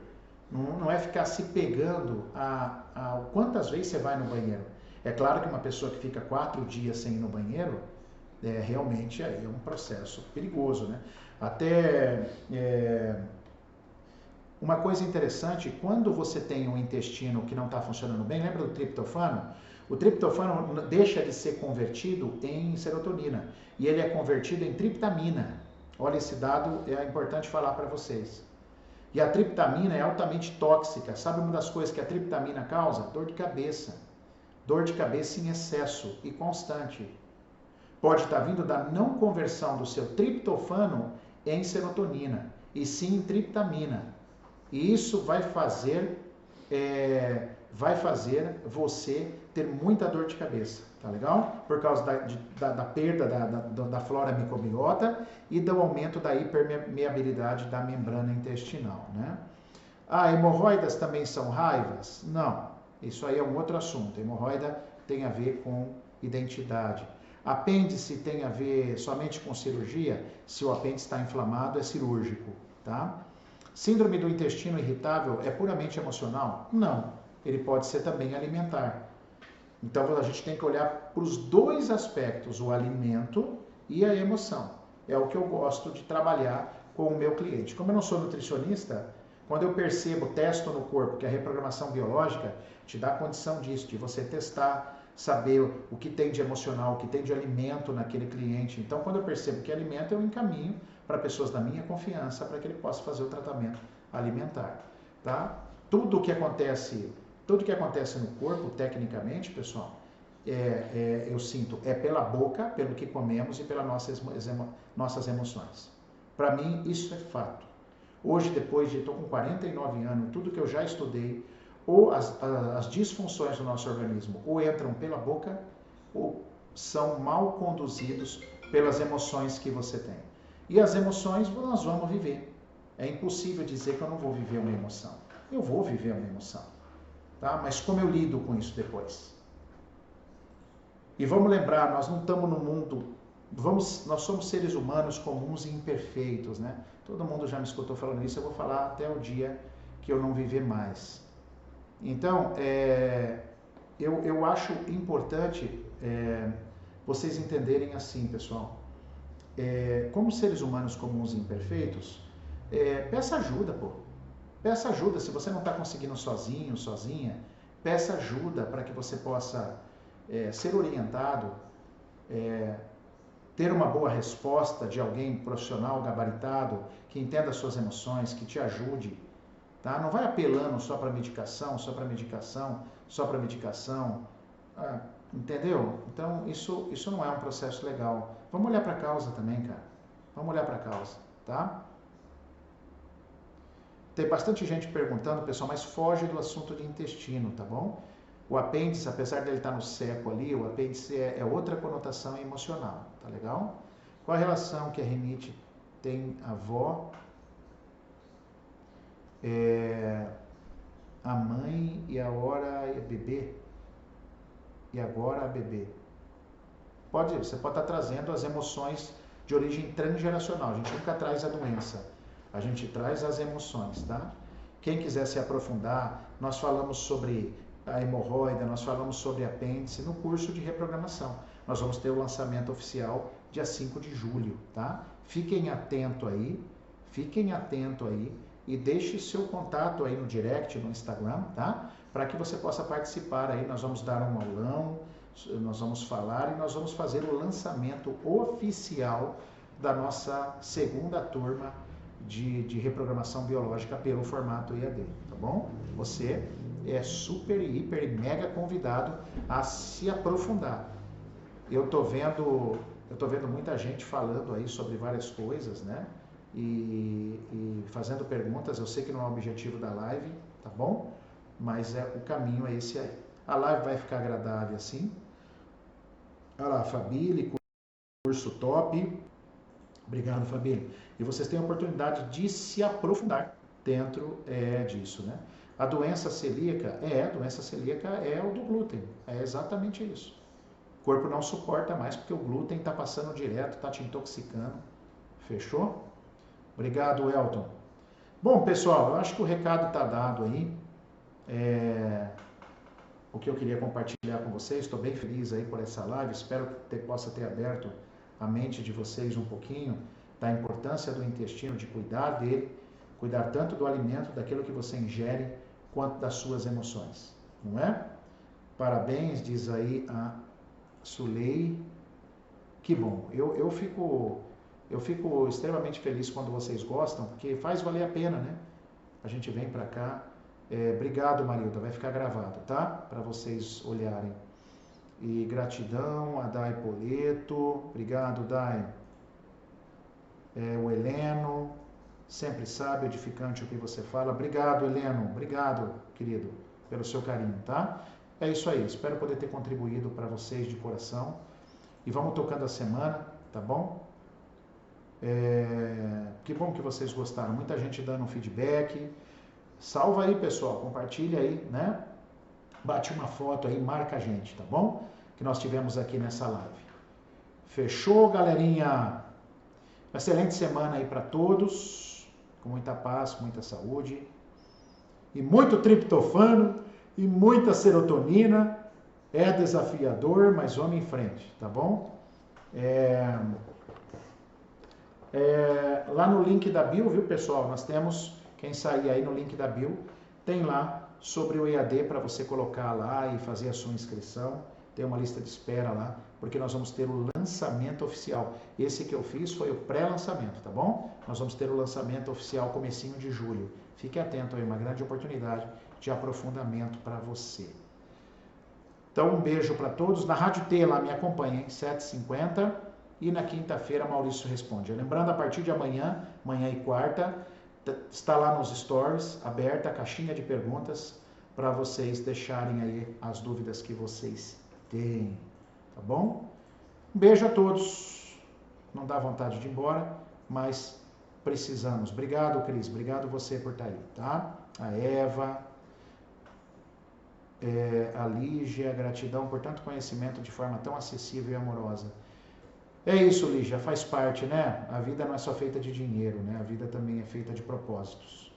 não é ficar se pegando a quantas vezes você vai no banheiro. É claro que uma pessoa que fica 4 dias sem ir no banheiro, realmente aí é um processo perigoso, né? Uma coisa interessante, quando você tem um intestino que não está funcionando bem, lembra do triptofano? O triptofano deixa de ser convertido em serotonina e ele é convertido em triptamina. Olha, esse dado é importante falar para vocês. E a triptamina é altamente tóxica. Sabe uma das coisas que a triptamina causa? Dor de cabeça. Dor de cabeça em excesso e constante. Pode estar vindo da não conversão do seu triptofano em serotonina, e sim em triptamina. E isso vai fazer você ter muita dor de cabeça, tá legal? Por causa da perda da flora microbiota e do aumento da hipermeabilidade da membrana intestinal, né? Hemorroidas também são raivas? Não, isso aí é um outro assunto. Hemorroida tem a ver com identidade. Apêndice tem a ver somente com cirurgia? Se o apêndice está inflamado, é cirúrgico, tá? Síndrome do intestino irritável é puramente emocional? Não, ele pode ser também alimentar. Então a gente tem que olhar para os dois aspectos, o alimento e a emoção. É o que eu gosto de trabalhar com o meu cliente. Como eu não sou nutricionista, quando eu percebo, testo no corpo que a reprogramação biológica te dá a condição disso, de você testar, saber o que tem de emocional, o que tem de alimento naquele cliente. Então, quando eu percebo que é alimento, eu encaminho para pessoas da minha confiança para que ele possa fazer o tratamento alimentar, tá? Tudo que acontece no corpo, tecnicamente, pessoal, eu sinto, é pela boca, pelo que comemos e pelas nossas emoções. Para mim, isso é fato. Hoje, depois de, estou com 49 anos, tudo que eu já estudei, ou as disfunções do nosso organismo ou entram pela boca ou são mal conduzidos pelas emoções que você tem. E as emoções nós vamos viver. É impossível dizer que eu não vou viver uma emoção. Eu vou viver uma emoção. Tá? Mas como eu lido com isso depois? E vamos lembrar, nós não estamos no mundo, nós somos seres humanos comuns e imperfeitos, né? Todo mundo já me escutou falando isso, eu vou falar até o dia que eu não viver mais. Então, eu acho importante vocês entenderem assim, pessoal. Como seres humanos comuns e imperfeitos, peça ajuda, pô. Peça ajuda. Se você não está conseguindo sozinho, sozinha, peça ajuda para que você possa ser orientado, ter uma boa resposta de alguém profissional, gabaritado, que entenda as suas emoções, que te ajude. Tá? Não vai apelando só para medicação, só para medicação, só para medicação. Entendeu? Então, isso não é um processo legal. Vamos olhar para a causa também, cara. Vamos olhar para a causa, tá? Tem bastante gente perguntando, pessoal, mas foge do assunto de intestino, tá bom? O apêndice, apesar dele estar no seco ali, o apêndice é outra conotação emocional, tá legal? Qual a relação que a rinite tem avó, a mãe e a hora e bebê? E agora a bebê? Você pode estar trazendo as emoções de origem transgeracional. A gente nunca traz a doença, a gente traz as emoções, tá? Quem quiser se aprofundar, nós falamos sobre a hemorroida, nós falamos sobre apêndice no curso de reprogramação. Nós vamos ter o lançamento oficial dia 5 de julho, tá? Fiquem atento aí e deixe seu contato aí no direct, no Instagram, tá? Para que você possa participar aí, nós vamos dar um aulão, nós vamos falar e nós vamos fazer o lançamento oficial da nossa segunda turma de reprogramação biológica pelo formato EAD, tá bom? Você é super, hiper e mega convidado a se aprofundar. Eu tô vendo muita gente falando aí sobre várias coisas, né? E fazendo perguntas. Eu sei que não é o objetivo da live, tá bom? Mas o caminho é esse aí. A live vai ficar agradável assim. Olha lá, Fabília, curso top. Obrigado, Fabília. E vocês têm a oportunidade de se aprofundar dentro disso, né? A doença celíaca é o do glúten. É exatamente isso. O corpo não suporta mais porque o glúten está passando direto, está te intoxicando. Fechou? Obrigado, Elton. Bom, pessoal, eu acho que o recado está dado aí. O que eu queria compartilhar com vocês. Estou bem feliz aí por essa live. Espero que possa ter aberto a mente de vocês um pouquinho da importância do intestino, de cuidar dele, cuidar tanto do alimento, daquilo que você ingere, quanto das suas emoções, não é? Parabéns, diz aí a Sulei. Que bom, eu fico extremamente feliz quando vocês gostam, porque faz valer a pena, né? A gente vem para cá. Obrigado, Marilda, vai ficar gravado, tá? Para vocês olharem. E gratidão a Dai Poleto, obrigado, Dai. O Heleno, sempre sabe, edificante o que você fala. Obrigado, Heleno, obrigado, querido, pelo seu carinho, tá? É isso aí, espero poder ter contribuído para vocês de coração. E vamos tocando a semana, tá bom? Que bom que vocês gostaram, muita gente dando um feedback. Salva aí, pessoal, compartilha aí, né? bate uma foto aí, marca a gente, tá bom? Que nós tivemos aqui nessa live. Fechou, galerinha? Excelente semana aí para todos, com muita paz, com muita saúde, e muito triptofano, e muita serotonina. É desafiador, mas vamos em frente, tá bom? Lá no link da bio, viu, pessoal? Nós temos, quem sair aí no link da bio, tem lá sobre o EAD para você colocar lá e fazer a sua inscrição. Tem uma lista de espera lá, porque nós vamos ter o lançamento oficial. Esse que eu fiz foi o pré-lançamento, tá bom? Nós vamos ter o lançamento oficial comecinho de julho. Fique atento aí, uma grande oportunidade de aprofundamento para você. Então, um beijo para todos. Na Rádio T lá, me acompanhem, 7h50. E na quinta-feira, Maurício Responde. Lembrando, a partir de amanhã e quarta, está lá nos stories, aberta a caixinha de perguntas para vocês deixarem aí as dúvidas que vocês têm. Tá bom? Um beijo a todos. Não dá vontade de ir embora, mas precisamos. Obrigado, Cris. Obrigado você por estar aí, tá? A Eva, a Lígia, gratidão por tanto conhecimento de forma tão acessível e amorosa. É isso, Lígia, faz parte, né? A vida não é só feita de dinheiro, né? A vida também é feita de propósitos.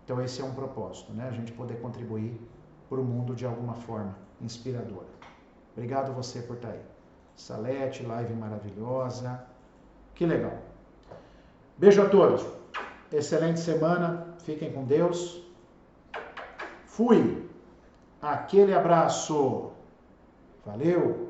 Então esse é um propósito, né? A gente poder contribuir para o mundo de alguma forma inspiradora. Obrigado você por estar aí. Salete, live maravilhosa. Que legal. Beijo a todos. Excelente semana. Fiquem com Deus. Fui. Aquele abraço. Valeu.